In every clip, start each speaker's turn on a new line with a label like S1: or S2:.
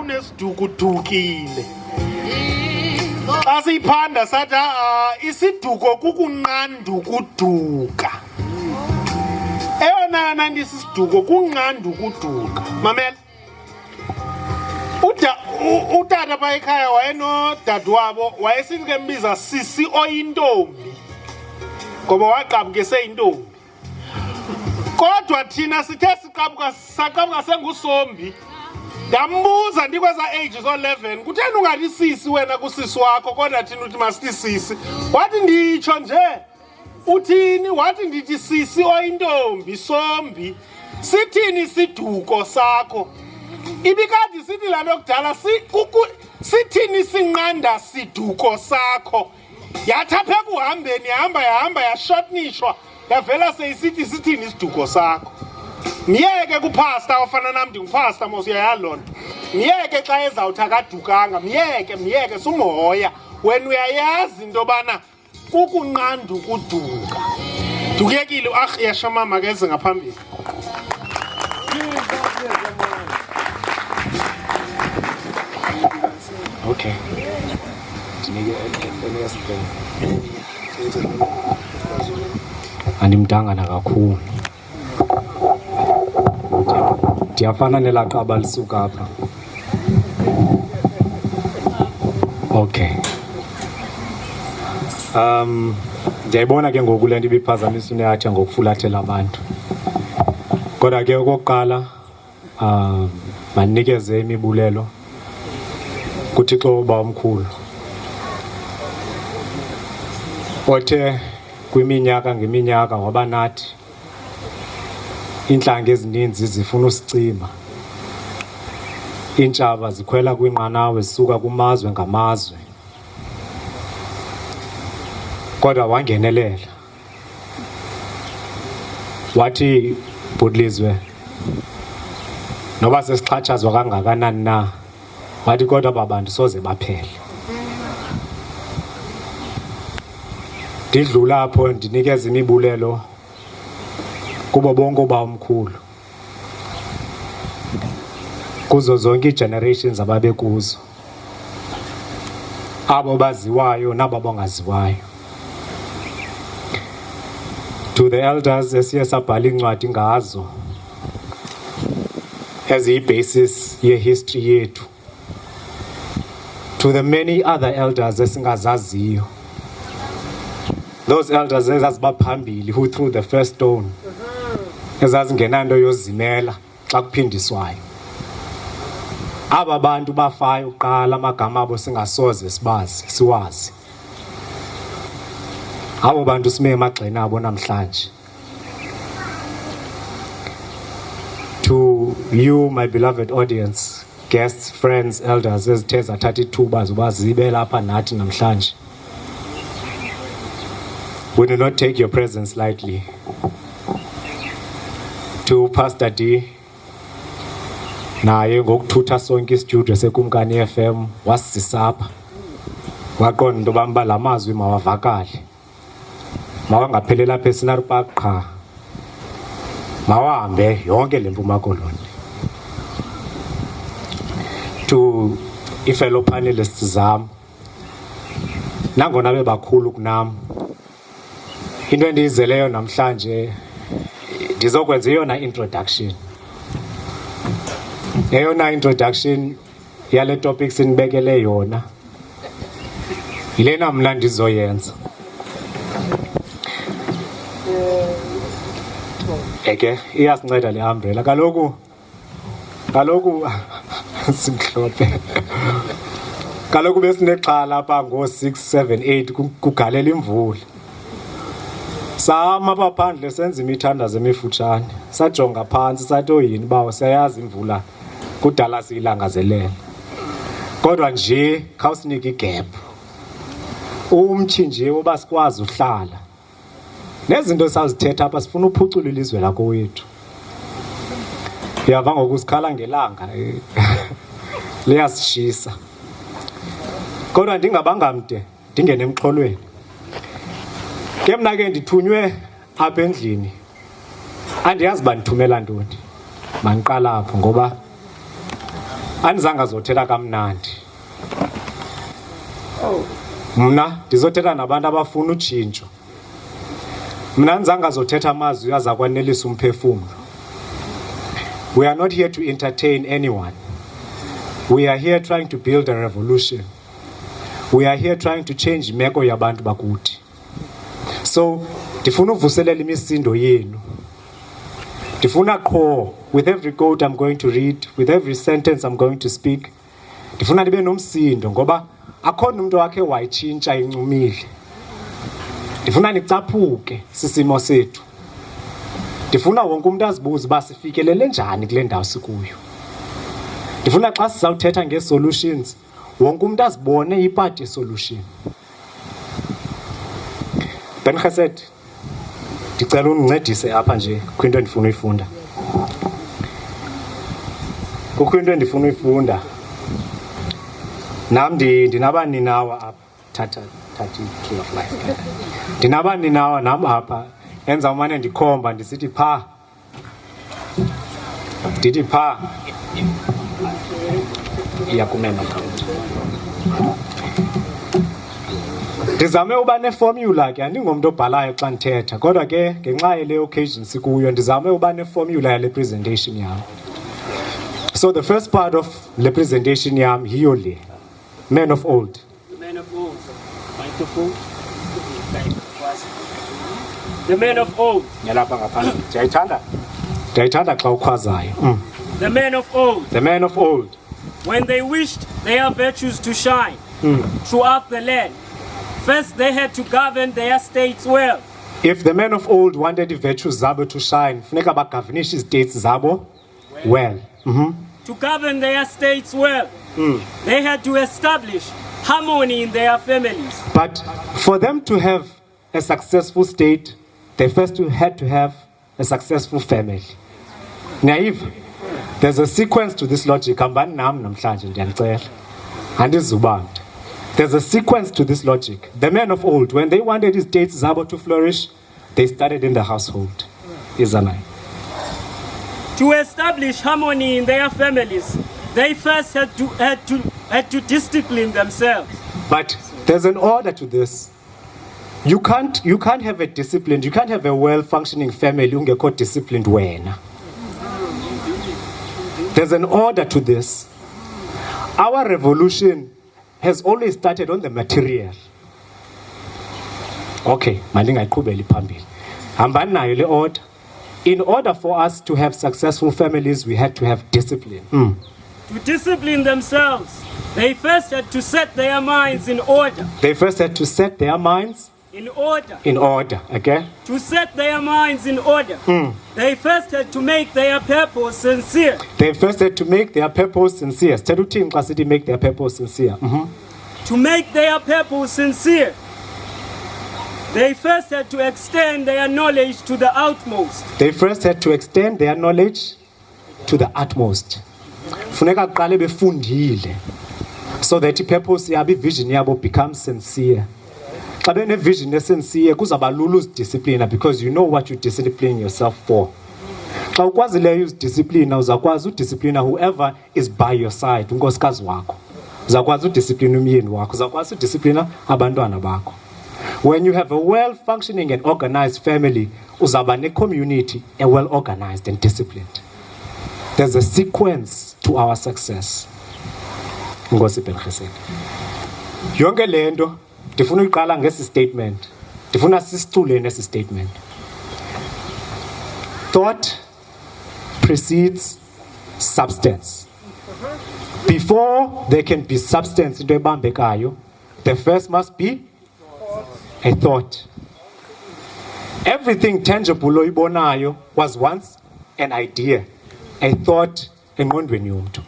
S1: kunesidukudukile xa siyiphanda sathi isiduko kukunqanda ukuduka eyona nto isiduko kunqanda ukuduka mamela utata pha ekhaya wayenodadewabo wayesithi ke mbiza sisi oyintombi ngoba waqabuke seyintombi kodwa thina sithe saqabuka sengusombi ndambuza ndikweza age zo-11 kutheni ungathi sisi wena kusisi wakho kodwa thina uthi masithi sisi wathi nditsho nje uthini wathi ndithi sisi oyintombi sombi sithini siduko sakho ibikade sithi la nto kudala sithini sinqanda siduko sakho yathi apha ekuhambeni yahamba yashotnishwa yavela seyisithi sithini isiduko sakho myeke kuphasta ofana nam ndinguphasta mos uyayazi loo nto myeke xa ezawuthi akadukanga myeke sumhoya wena uyayazi into yobana kukunqanda ukuduka dukekile Yashamah makeze ngaphambili okay
S2: andimdangana kakhulu ndiyafana nelaqaba lisuka apha okay ndiyayibona ke ngoku le nto ibiphazamisa uNehatha ngokufulathela abantu kodwa ke okokuqala mandinikeze imibulelo kuThixo Uba omkhulu othe kwiminyaka ngeminyaka waba nathi intlanga ezininzi zifuna usicima iintshaba zikhwela kwinqanawe zisuka kumazwe ngamazwe kodwa wangenelela wathi Bhutlizwe noba sesixhatshazwa kangakanani na wathi kodwa babantu soze baphele ndidlula apho ndinikeza imibulelo kubo bonke Uba omkhulu kuzo zonke ii-generations ababe kuzo abo baziwayo nabo bangaziwayo to the elders esiye sabhala incwadi ngazo eziyi-basis yehistory yethu to the many other elders esingazaziyo those elders ezazibaphambili who threw the first stone ezazingenanto yozimela xa kuphindiswayo aba bantu bafayo kuqala amagama abo singasoze siwazi abo bantu sime emagxeni abo namhlanje to you my beloved audience guests friends elders ezithe zathatha ithuba zoba zibe lapha nathi namhlanje we do not take your presence lightly to Pastor D naye ngokuthutha sonke istudio sekumkani FM wasisapha waqonda into bamba lamazwi mawavakale mawangapheleli apha eScenery Park qha mawahambe yonke le Mpuma Koloni to fellow panelists zam nangona bebakhulu kunam into endiyizeleyo namhlanje ndizokwenza eyona introduction yale topic sinibekele yona yilena mna ndizoyenza eke iyasinceda le umbrella kaloku simhlophe kaloku besinexhala apha ngo-6, 7, 8 kugalela imvula sama apha phandle senza imithandazo emifutshane sajonga phantsi sathi oyini bawo siyayazi imvula kudala siyilangazelela kodwa nje khawusinike igephu umtyhi nje uba sikwazi uhlala nezinto sazithetha apha sifuna uphucula ilizwe lakowethu uyava ngoku sikhala ngelanga liyasishisa kodwa ndingabanga mde ndingene emxholweni ke mna ke ndithunywe apha endlini andiyazi uba ndithumela ntoni mandiqala apho ngoba andizange azothetha kamnandi. Mna ndizothetha nabantu abafuna utshintsho. Mna andizange azothetha amazwi azakwanelisa umphefumlo. We are not here to entertain anyone. We are here trying to build a revolution. We are here trying to change imeko yabantu bakuthi. So, ndifuna uvuselela imisindo yenu. Ndifuna qho, with every quote I'm going to read, with every sentence I'm going to speak, ndifuna nibe nomsindo ngoba akhona umuntu wakhe wayitshintsha incumile. Ndifuna nicaphuke sisimo sethu. Ndifuna wonke umuntu azibuze uba sifikelele njani kule ndawo sikuyo. Ndifuna xa sizawuthetha nge-solutions, wonke umuntu azibone ipart ye-solution. Ben Geset, ndicela undincedise apha nje kwinto endifuna uyifunda. Kukho into endifuna uyifunda. Nam ndinabaninawa apha. Thatha tree of life. Ndinabaninawa nam apha. Enza umane ndikhomba ndisithi pha. Ndithi pha. Iyakumema account. Ndizame uba neformula ke andingomuntu obhalayo xa ndithetha kodwa ke ngenxa yele occasion sikuyo ndizame uba neformula yale presentation yam. So the first part of the presentation yam hiyo le. Men of old.
S3: The men of old. Microphone. The men of old.
S2: Yalapha ngaphandle. Ndiyayithanda xa ukhwazayo.
S3: The men of old.
S2: The men of old.
S3: When they wished their virtues to shine throughout the land, first they had to govern their states well.
S2: If the men of old wanted the virtues zabo to shine, funeka bagovernishe states zabo well.
S3: To govern their states well, they had to establish harmony in their families.
S2: But for them to have a successful state, they first had to have a successful family. Naive, there's a sequence to this logic. There's a sequence to this logic. The men of old, when they wanted his states zabo to flourish, they started in the household. Izanai.
S3: To establish harmony in their families, they first had to discipline themselves.
S2: But there's an order to this. You can't have a disciplined, you can't have a well-functioning family ungekho disciplined wena. There's an order to this. Our revolution has always started on the material. Okay, mandingaqhubeli phambili. Hambani nayo le order. In order for us to have successful families, we had to have discipline.
S3: To discipline themselves, they first had to set their minds in order.
S2: They first had to set their minds
S3: in order.
S2: In order, okay?
S3: To set their minds in order, they first had to make their purpose sincere.
S2: They first had to make their purpose sincere. To make their purpose sincere.
S3: To make their purpose sincere, they first had to extend their knowledge to the utmost.
S2: They first had to extend their knowledge to the utmost. Funeka qale befundile so that purpose yabo, vision yabo becomes sincere. Xa bene vision sincere kuzaba lula uzidisciplina because you know what you discipline yourself for. Xa ukwazileyo uzidisciplina uzakwazi udisciplina whoever is by your side, unkosikazi wakho. Uzakwazi udisciplina umyeni wakho, uzakwazi udisciplina abantwana bakho. When you have a well-functioning and organized family, uzaba ne-community, a well-organized and disciplined. There's a sequence to our success. Ngosi Ben Geset. Yonke lento ndifuna uyiqala ngesi statement. Ndifuna sisicule nesi statement. Thought precedes substance. Before there can be substance into ebambekayo, the first must be a thought. Everything tangible oyibonayo was once an idea, a thought engqondweni yomntu.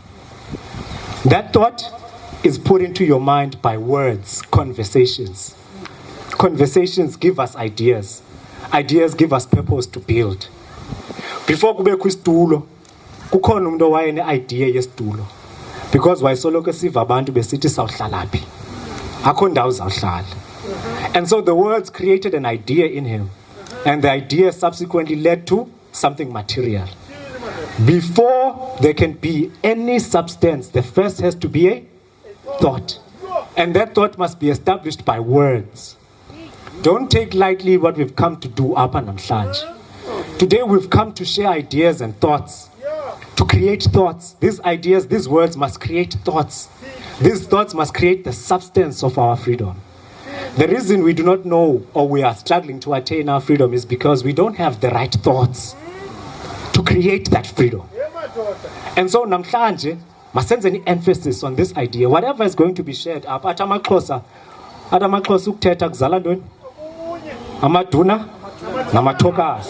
S2: That thought is put into your mind by words, conversations. Conversations give us ideas. Ideas give us purpose to build. Before kubekho isitulo, kukhona umuntu owayene idea yesitulo. Because wayesoloko siva abantu besithi sawuhlala phi. Akho ndawo zawuhlala. And so the words created an idea in him. And the idea subsequently led to something material. Before there can be any substance, there first has to be a thought. And that thought must be established by words. Don't take lightly what we've come to do up and namhlanje. Today we've come to share ideas and thoughts. To create thoughts. These ideas, these words must create thoughts. These thoughts must create the substance of our freedom. The reason we do not know or we are struggling to attain our freedom is because we don't have the right thoughts to create that freedom. And so namhlanje must send any emphasis on this idea. Whatever is going to be shared up at amaXhosa ukuthetha kuzala ntoni? Amaduna namathokazi.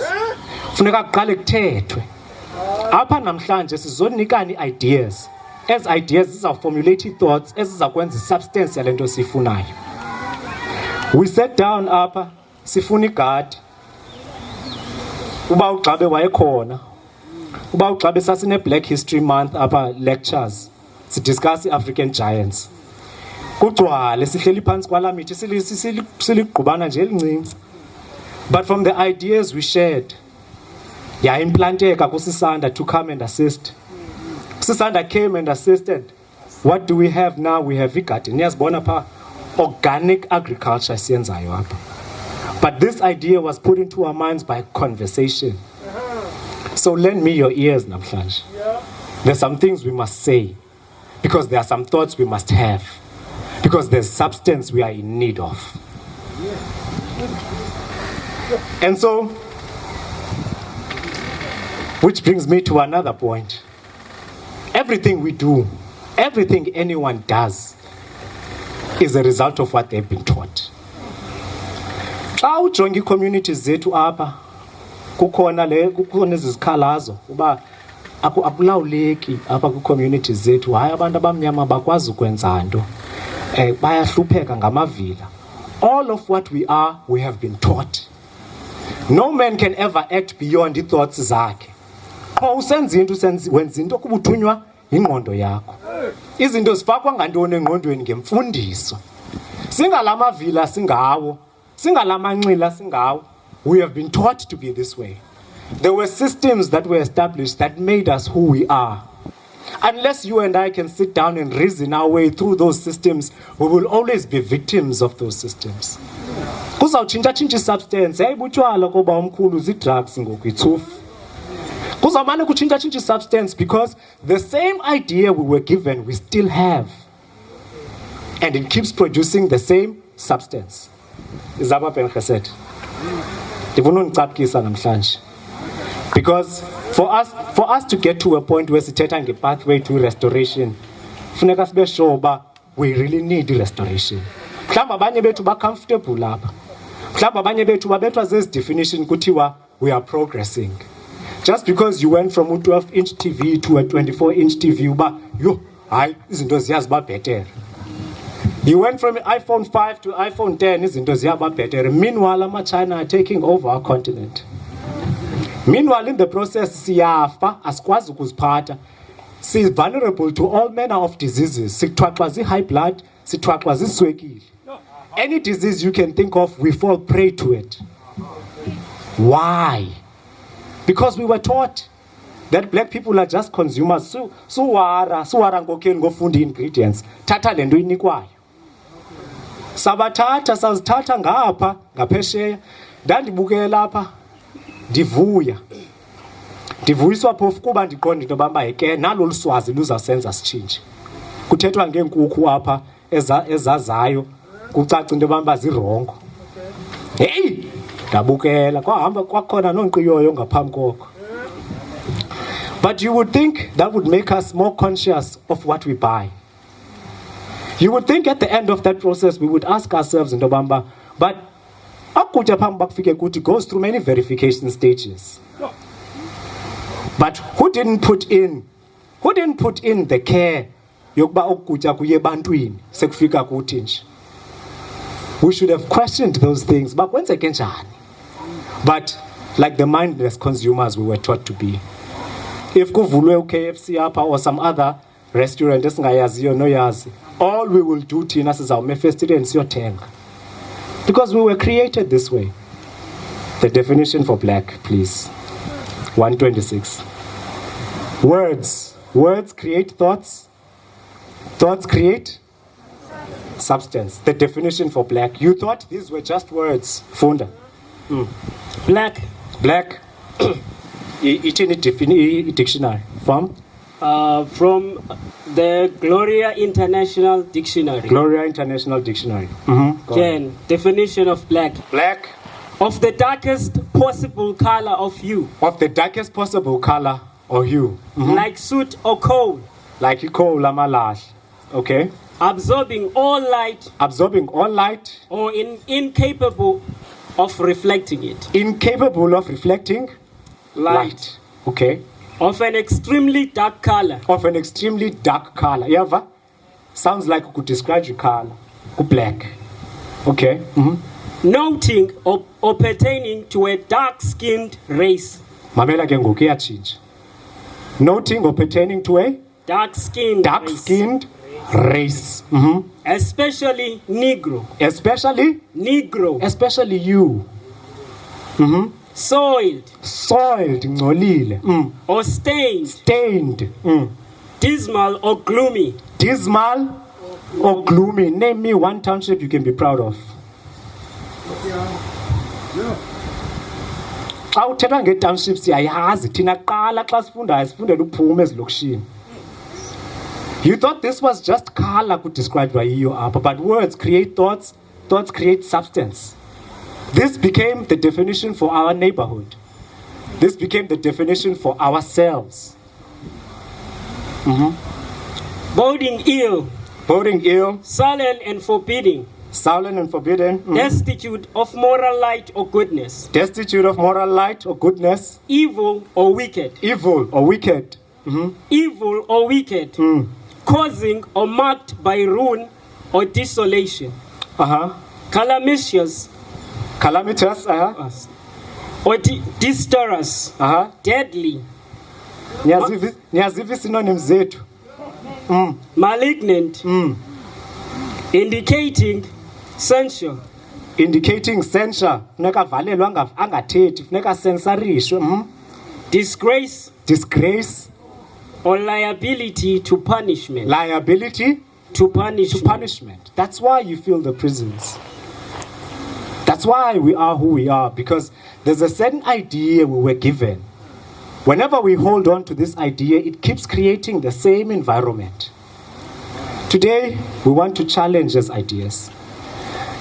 S2: Funeka kuqale kuthethwe. Apha namhlanje sizonikani ideas. As ideas zizawuformulate thoughts ezizakwenza substance yale nto sifunayo. We sat down apha sifuna igadi. Uba uGxabe wayekhona. Uba uGxabe sasine Black History Month apha lectures. Si discuss African giants. Kugcwale sihleli phansi kwalamithi siligqubana nje elincinci. But from the ideas we shared, implanteka kusisanda to come and assist. Sisanda came and assisted. What do we have now? We have igadi. Niyazibona pha organic agriculture siyenzayo apha. But this idea was put into our minds by conversation. So lend me your ears namhlanje. There's some things we must say because there are some thoughts we must have because there's substance we are in need of. And so, which brings me to another point. Everything we do, everything anyone does is a result of what they've been taught. Xa ujonga ii-communities zethu apha kukhona izikhalazo uba akulawuleki apha kwi-communities zethu. Hayi abantu abamnyama bakwazi ukwenza nto. Bayahlupheka ngamavila. All of what we are, we have been taught. No man can ever act beyond the thoughts zakhe. Qho usenza into wenza into kuba uthunywa ingqondo yakho. Izinto zifakwa ngantoni engqondweni ngemfundiso. Singalamavila singawo. Singalamanxila singawo. We have been taught to be this way. There were systems that were established that made us who we are. Unless you and I can sit down and reason our way through those systems, we will always be victims of those systems. Kuzawutshintsha substance, butywala koba omkhulu zi-drugs ngoku itsufu. Kuzawumane kutshintsha substance because the same idea we were given we still have. And it keeps producing the same substance. Izaba pengeset. Ndifuna undicaphukisa namhlanje. Because for us to get to a point where sithetha ngepathway to restoration, funeka sibe sure uba we really need restoration. Mhlawumbi abanye bethu ba comfortable lapha. Mhlawumbi abanye bethu babethwa zezi definition kuthiwa we are progressing. Just because you went from a 12-inch TV to a 24-inch TV, uba yo, hayi izinto ziyaziba better. You went from iPhone 5 to iPhone 10, izinto ziyaba better. Meanwhile, ama-China are taking over our continent. Meanwhile, in the process, siyafa, asikwazi ukuziphatha. Si vulnerable to all manner of diseases. Sithwaxwa zi-high blood, sithwaxwa ziswekile. Any disease you can think of, we fall prey to it. Why? Because we were taught that black people are just consumers. Suwara ngokeni ngofunda ingredients. Tata le nto inikwayo. Sabathatha sazithatha ngapha ngaphesheya. Ndandibukela lapha ndivuya. Ndivuyiswa phofu kuba ndiqonda into bamba ke nalo luswazi luzasenza sitshintshe. Kuthethwa ngeenkukhu apha ezazayo kucaca into bamba zirongo. Hey! Ndabukela kwahamba kwakhona nonqiyoyo ngaphambi kokho. But you would think that would make us more conscious of what we buy. You would think at the end of that process we would ask ourselves into bamba, but akutya phambi bakufike kuthi goes through many verification stages. But who didn't put in the care yokuba ukutya kuye ebantwini sekufika kuthi nje? We should have questioned those things. But kwenzeke njani? But like the mindless consumers we were taught to be. If kuvulwe uKFC apha or some other restaurant esingayaziyo noyazi, all we will do thina sizawuma efestileni siyothenga. Because we were created this way. The definition for black, please. 126. Words create thoughts. Thoughts create substance. The definition for black. You thought these were just words, Funda.
S3: Black.
S2: It's in a dictionary. From
S3: the Gloria International Dictionary.
S2: Gloria International Dictionary.
S3: Again, definition of black.
S2: Black.
S3: Of the darkest possible color of hue.
S2: Of the darkest possible color or hue.
S3: Like soot or coal.
S2: Like you call lamalash. Okay.
S3: Absorbing all light.
S2: Absorbing all light.
S3: Or incapable of reflecting it.
S2: Incapable of reflecting light. Okay.
S3: Of an extremely dark color.
S2: Of an extremely dark color. Yava? Sounds like you could describe your color. Black. Okay.
S3: Noting or pertaining to a dark-skinned race.
S2: Mamela ke ngoku iyachinja. Noting or pertaining to a dark-skinned race.
S3: Especially Negro.
S2: Especially you.
S3: Soiled,
S2: ngcolile.
S3: or stained. Dismal or gloomy.
S2: Name me one township you can be proud of. Xa uthethwa nge-townships siyayazi thina qala xa sifundayo sifundela uphuma ezilokishini. You thought this was just color could describe yiyo apha, but words create thoughts create substance. This became the definition for our neighborhood. This became the definition for ourselves.
S3: Boding ill. Sullen and forbidding. Destitute of moral light or goodness. Evil or wicked.
S2: Evil or wicked.
S3: Causing or marked by ruin or desolation. Calamitous. Or disastrous. Deadly.
S2: Niyaziva synonyms zethu.
S3: Malignant. Indicating censure.
S2: Funeka avalelwe angathethi, funeka censorishwe. Disgrace.
S3: Or liability to punishment.
S2: To punishment. That's why you feel the prisons. That's why we are who we are, because there's a certain idea we were given. Whenever we hold on to this idea, it keeps creating the same environment. Today, we want to challenge these ideas.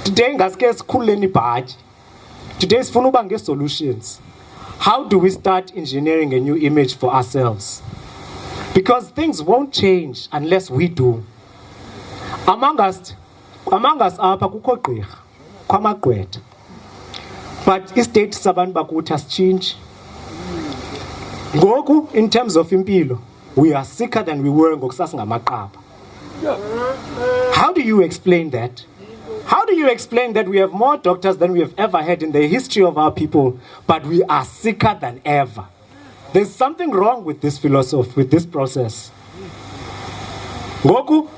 S2: Today, sifuna uba nge-solutions. How do we start engineering a new image for ourselves? Because things won't change unless we do. Among us apha kukho gqirha kwamagqwetha. But istate sabantu bakuthi asichinji. Ngoku in terms of impilo, we are sicker than we were ngokusasingamaqaba. How do you explain that? How do you explain that we have more doctors than we have ever had in the history of our people, but we are sicker than ever? There's something wrong with this philosophy, with this process. Ngoku,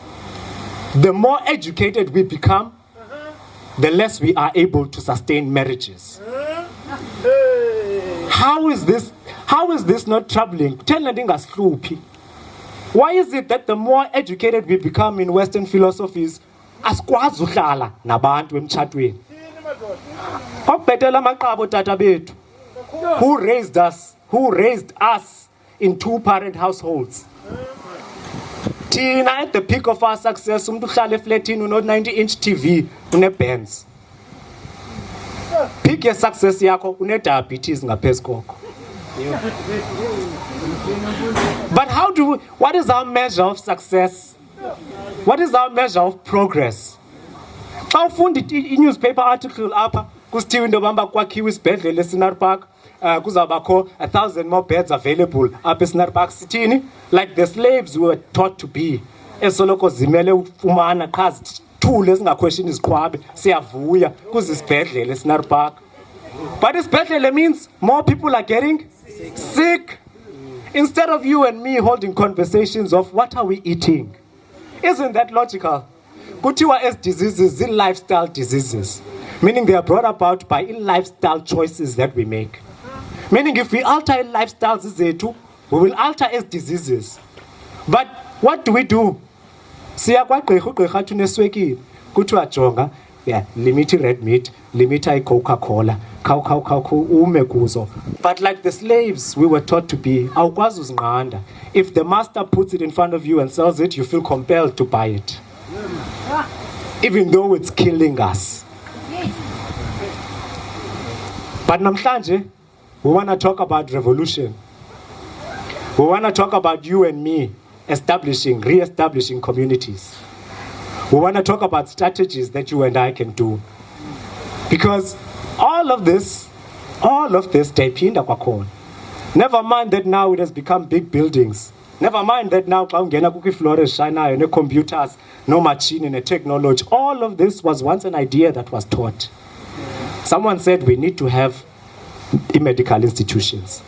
S2: the more educated we become, the less we are able to sustain marriages. How is this not troubling? Why is it that the more educated we become in Western philosophies, asikwazi uhlala nabantu emtshatweni? Okubhetela amaqaba tata bethu. Who raised us in two-parent households? Tina, at the peak of our success, umuntu uhlala eflatini uno 90-inch TV, une-Benz. Peak ye success yakho une-diabetes ngaphezu kokho. But what is our measure of success? What is our measure of progress? Xa ufunda i-newspaper article apha kusithiwa into bamba kwakhiwa isibhedlele eScenery Park, kuzawubakho 1,000 more beds available apha eScenery Park. Sithini? Like the slaves were taught to be. Esoloko zimele ufumana qha zithule ezingaquestion iziqhwabe, siyavuya kuze isibhedlele eScenery Park. But isibhedlele means more people are getting sick. Instead of you and me holding conversations of what are we eating. Isn't that logical? Kuthiwa as diseases, lifestyle diseases. Meaning they are brought about by lifestyle choices that we make. Meaning if we alter lifestyles zethu, We will alter as diseases. But what do? Siya kwagqirha ugqirha athi uneswekile kuthiwa jonga limit red meat, limit Coca-Cola, khawukhu ume kuzo. But like the slaves we were taught to be, awukwazi uzinqanda. If the master puts it in front of you and sells it, you feel compelled to buy it, even though it's killing us. But namhlanje, we want to talk about revolution. We want to talk about you and me re-establishing communities. We want to talk about strategies that you and I can do. Because all of this, taipinda kwakhona. Never mind that now it has become big buildings. Never mind that now xa ungena kukwi-floor ezishayinayo ne-computers, no machine, ne technology. All of this was once an idea that was taught. Someone said we need to have medical institutions.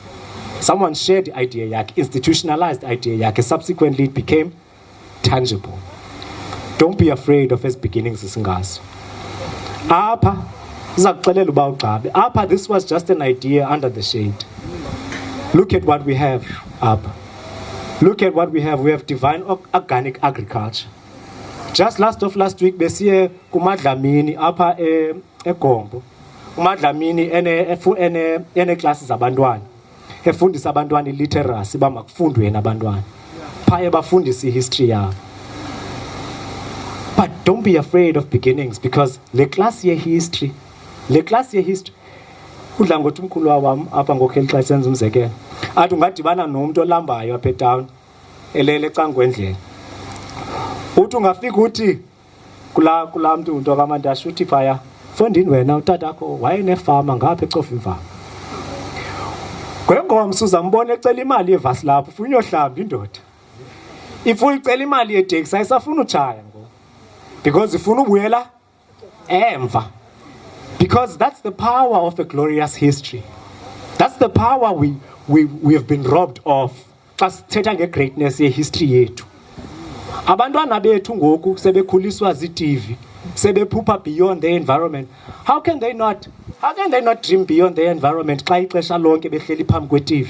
S2: Someone shared the idea, institutionalized idea, subsequently it became tangible. Don't be afraid of its beginnings, isingazo. Apa, this was just an idea under the shade. Look at what we have, Apa. Look at what we have. We have divine organic agriculture. Just last week, besiye kumadlamini apa eGombo. Umadlamini ene classes abantwana. Efundisa abantwana literacy bamakufundwe nabantwana. Phaya bafundisa history yabo. But don't be afraid of beginnings, because le class ye history udla ngothi umkhulu wami apha ngokheli senza umzekelo. Athi ungadibana nomuntu olambayo apha town elele ecangwendlela. Uthi ungafika uthi kula mntu unto kaMantashe uthi phaya, "Fondini wena utatakho wayenefama ngapha ecofa imvama." Ngengomso uzambona ecela imali yevasi lapho ufuna uyohlamba indoda. Ifuna icela imali yeteksi ayisafuna utshaya ngo. Because ifuna ubuyela emva. Because that's the power of a glorious history. That's the power we have been robbed of. Xa sithetha ngegreatness yehistory yethu. Abantwana bethu ngoku sebekhuliswa zi-TV, sebephupha beyond their environment. How can they not dream beyond their environment xa ixesha lonke behleli phambi kwe-TV?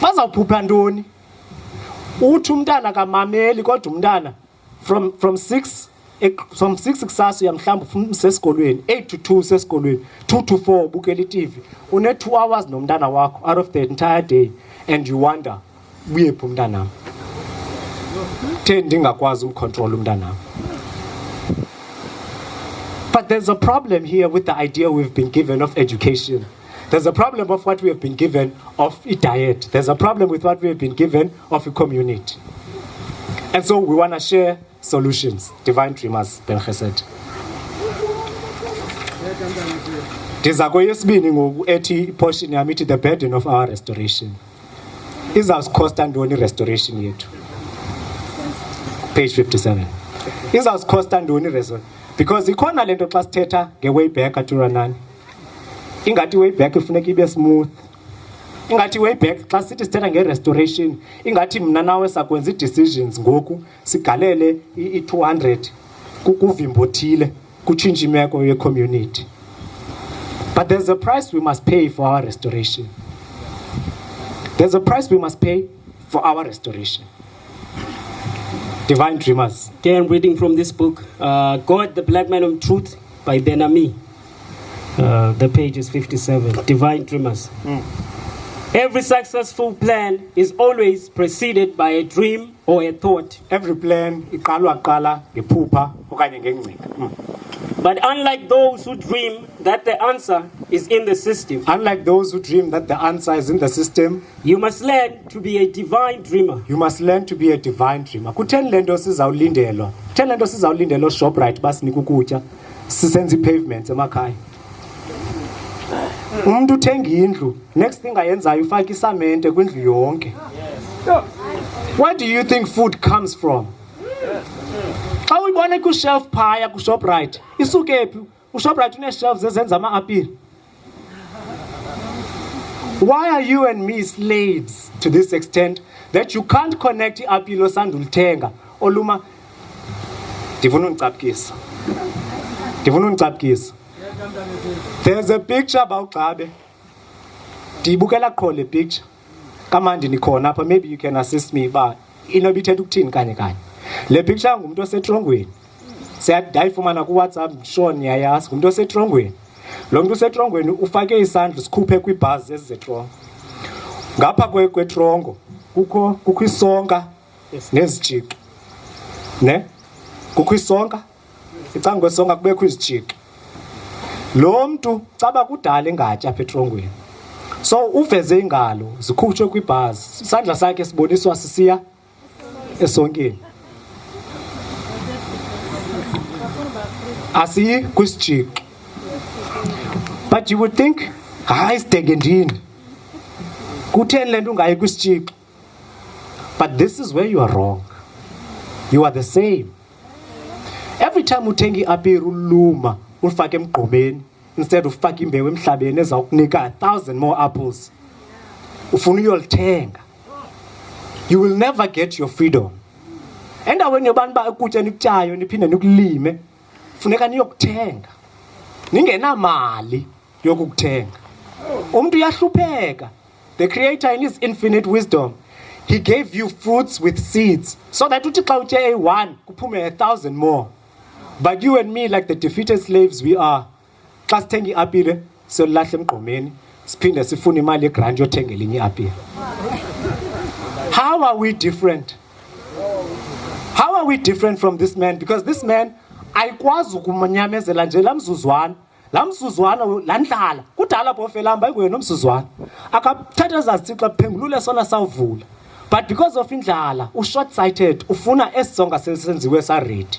S2: Bazawuphupha ntoni? Uthi umntana kamameli kodwa umntana from 6 kusasa uyamhlamba ufuna sesikolweni, 8 to 2 sesikolweni, 2 to 4 bukela i-TV. Une 2 hours nomntana wakho out of the entire day, and you wonder, uyephi umntanam? Ndingakwazi umcontrol umntanam. But there's a problem here with the idea we've been given of education. There's a problem of what we have been given of a diet. There's a problem with what we have been given of a community. And so we want to share solutions. Divine Dreamers, Ben Chesed. Ndiza kweyesibini ngoku ethi portion yami ithi the burden of our restoration. Izawusikhosta ntoni restoration yethu? Page 57. Izawusikhosta ntoni restoration? Because ikhona lento xa sithetha nge-way back aturanani. Ingathi way back ifuneka ibe smooth. Ingathi way back xa sithi sithetha nge-restoration, ingathi mna nawe sakwenza i-decisions ngoku sigalele i-200 kuvimbo othile kutshintsha imeko ye-community. But there's a price we must pay for our restoration. There's a price we must pay for our restoration. Divine Dreamers.
S3: Okay, I'm reading from this book, God, the Black Man of Truth by Ben Ami. The page is 57. Divine Dreamers. Every successful plan is always preceded by a dream or a thought.
S2: Every plan iqalwa qala ngephupha okanye ngengcinga.
S3: But unlike those who dream that the answer is in the system,
S2: Unlike those who dream that the answer is in the system,
S3: you must learn to be a divine dreamer.
S2: you must learn to be a divine dreamer. Kutheni lento sizawulindelwa? Kutheni lento sizawulindelwa Shoprite basinika ukutya, sisenza i-pavements emakhaya? Umuntu uthenga indlu, next thing ayenzayo ufaka isamente kwindlu yonke. Where do you think food comes from? Xa uyibona ku-shelf phaya ku-Shoprite, isuke phi? U-Shoprite une-shelves ezenza ama-apile. Why are you and me slaves to this extent that you can't connect i-apile osandulithenga oluma? Ndifuna undicaphukisa. There's a picture about Gabe. Ndiyibukela qho le picture. kamandi nikhona apha, maybe you can assist me ba inobe ithetha ukuthini kanye kanye. Le picture ngumuntu osetrongweni. Siyadayifumana ku WhatsApp, sure niyayazi ngumuntu osetrongweni. Lo muntu osetrongweni ufake isandla sikhuphe kwibhazi ezizetrongo. Ngapha kwetrongo kukho isonka nezijiki. Ne? Kukho isonka. Icanga kwesonka kubekho izijiki. Lo muntu caba kudala engatya apha etrongweni. So uveze ingalo zikhutshwe kwibhazi. Isandla sakhe siboniswa sisiya esonkeni. Asiyi kwisijiki. But you would think, hayi sidekendini. Kutheni le nto ungayi kwisijiki? But this is where you are wrong. You are the same. Every time uthenga iapile uluma ulifake emgqomeni instead ufake imbewu emhlabeni ezawukunika 1,000 more apples. Ufuna uyolithenga. You will never get your freedom. Endaweni yobantu ba ukutya nikutyayo niphinde nikulime funeka niyokuthenga. Ningenamali yokukuthenga. Umuntu uyahlupheka. The Creator in his infinite wisdom, he gave you fruits with seeds so that uthi xa utye a1 kuphume 1,000 more. But you and me, like the defeated slaves we are, xa sithenga iapile siyolilahla emgqomeni siphinde sifune imali yegrant yothenga elinye iapile. How are we different? How are we different from this man? Because this man ayikwazi ukumanyamezela nje lamzuzwana. Lamzuzwana landlala kudala bofelamba ekuye nomsuzwana akathatha zazitshixa phengulule sona sawuvula. But because of indlala short sighted ufuna esisonga sesenziwe sa ready.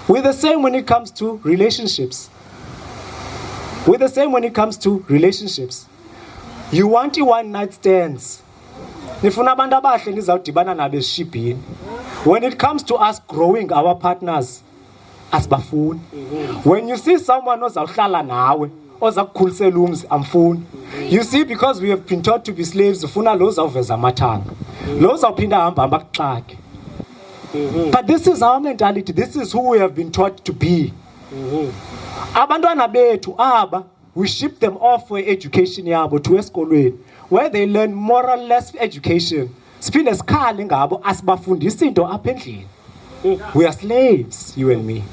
S2: We're the same when it comes to relationships. We're the same when it comes to relationships. You want one night stands. Nifuna abantu abahle nizawudibana nabo esishibhini. When it comes to us growing our partners, asibafuni. When you see someone ozawuhlala nawe, ozakukhulisela umzi, amfuni. You see, because we have been taught to be slaves, ufuna lo ozawuveza amathanga. Lo ozawuphinda hamba akuxake. But this is our mentality. This is who we have been taught to be. Abantwana bethu aba, we ship them off for education yabo to esikolweni, where they learn moral-less education. Siphinde sikhale ngabo asibafundisi into apha endlini. We are slaves, you and me.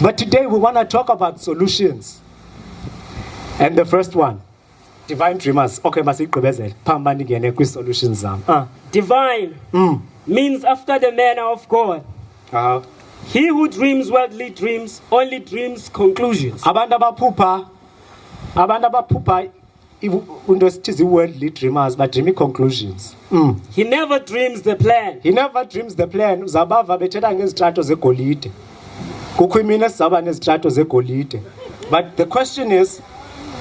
S2: But today we want to talk about solutions. And the first one, divine dreamers. Okay, masigqibezele. Phamba ningene kwi-solutions zam.
S3: Divine means after the manner of God. He who dreams worldly dreams only dreams conclusions.
S2: Abantu abaphupha into esithiza worldly dreamers badream conclusions.
S3: He never dreams the plan.
S2: He never dreams the plan. Uzabava bethetha ngezitrato zegolide. Kukho imini esizaba nezitrato zegolide. But the question is,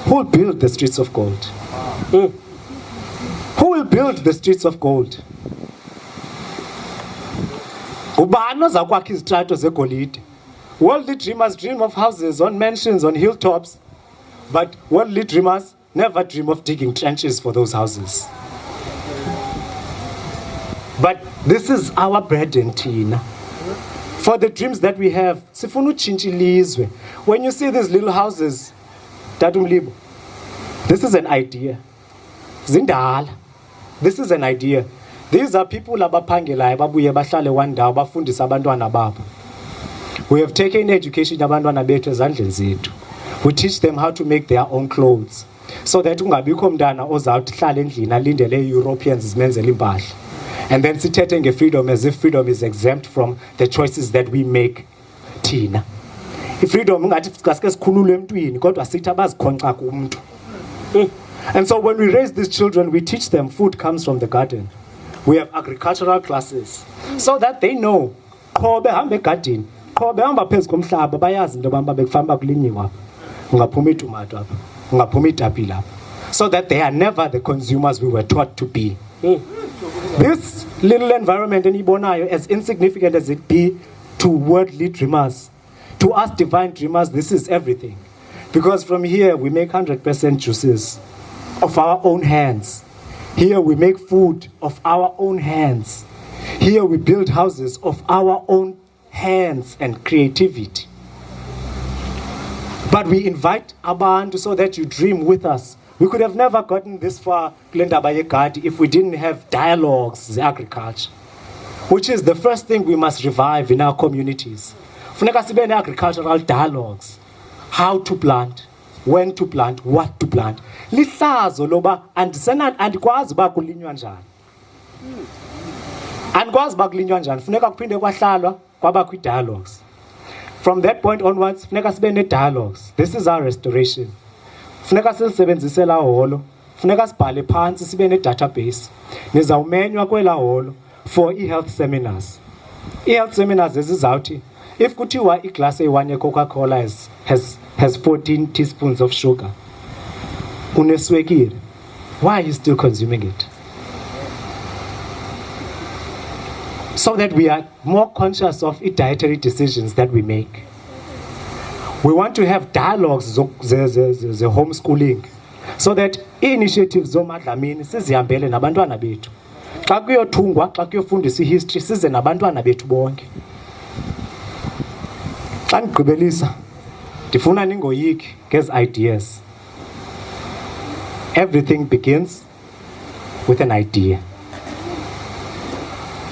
S2: who will build the streets of gold? Who will build the streets of gold? Ubani ozakwakha izitrato zegolide? Worldly dreamers dream of houses on mansions on hilltops, but worldly dreamers never dream of digging trenches for those houses. But this is our burden, Tina. For the dreams that we have, sifuna utshintsha ilizwe. When you see these little houses, Tatumlibo, this is an idea. Zindala. This is an idea. These are people abaphangelayo babuye bahlale one ndawo bafundisa abantwana babo. We have taken education yabantwana bethu ezandleni zethu. We teach them how to make their own clothes, so that ungabikho mntana ozawuthi hlala endlini alindele Europeans zimenzele impahla. And then sithethe nge-freedom as if freedom is exempt from the choices that we make thina. I-freedom ungathi sike sikhulule emntwini kodwa sithi abazikhonca kumntu. And so when we raise these children, we teach them food comes from the garden. We have agricultural classes so that they know qho behamba egadini, qho behamba phezu komhlaba bayazi into bamba bekufamba kulinyiwa ungaphuma itumato apha, ungaphuma itapile apha, so that they are never the consumers we were taught to be. This little environment enibonayo, as insignificant as it be to worldly dreamers, to us divine dreamers, this is everything. Because from here we make 100% juices of our own hands. Here we make food of our own hands. Here we build houses of our own hands and creativity. But we invite abantu so that you dream with us. We could have never gotten this far if we didn't have dialogues in agriculture, which is the first thing we must revive in our communities. Funeka sibe agricultural dialogues. How to plant, when to plant, what to plant. Lihlazo loba andikwazi ba kulinywa njani. Andikwazi ba kulinywa njani. Funeka kuphinde kwahlalwa kwaba dialogues. From that point onwards, funeka sibe dialogues. This is our restoration. Funeka silisebenzise la holo. Funeka sibhale phansi sibe database. Nizawumenywa kwela holo for e-health seminars. E-health seminars ezizawuthi if kuthiwa iglass eyi-1 ye-Coca-Cola has 14 teaspoons of sugar, uneswekile, why are you still consuming it? So that we are more conscious of the dietary decisions that we make. We want to have dialogues the homeschooling, so that initiatives zomadlamini sizihambele nabantwana bethu. Xa kuyothungwa, xa kuyofundiswa history size nabantwana bethu bonke. Xa ndigqibelisa, ndifuna ningoyiki ngezi ideas. Everything begins with an idea.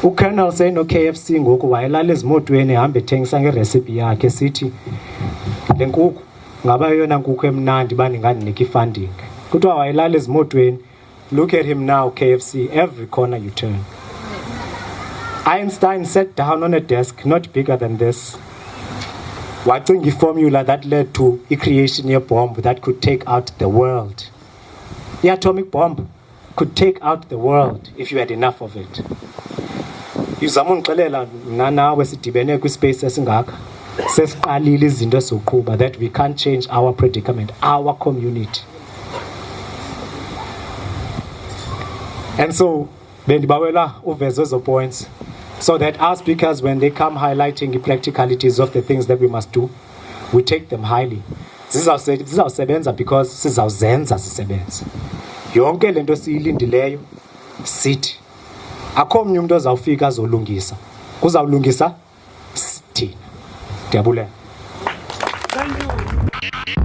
S2: UColonel KFC ngoku wayelala ezimotweni ehambe ethengisa ngerecipe yakhe sithi le nkukhu ngaba yona nkukhu emnandi bandingandinika ifunding. Kuthiwa wayelala ezimotweni. Look at him now, KFC, every corner you turn. Einstein sat down on a desk not bigger than this. Wacinga formula that led to the creation of a bomb that could take out the world. The atomic bomb could take out the world if you had enough of it. Uzama ungixelela nawe sidibene kwispace esingaka sesiqalile izinto ezoqhuba that we can't change our predicament, our community. And so bendibawela uveze ezo points so that our speakers, when they come highlighting the practicalities of the things that we must do, we take them highly. Zizawusebenza because sizawuzenza sisebenza. Yonke lento siyilindileyo sithi akho omnye umuntu ozawufika azolungisa. Kuzawulungisa thina. Ndiyabulela.
S3: Thank you.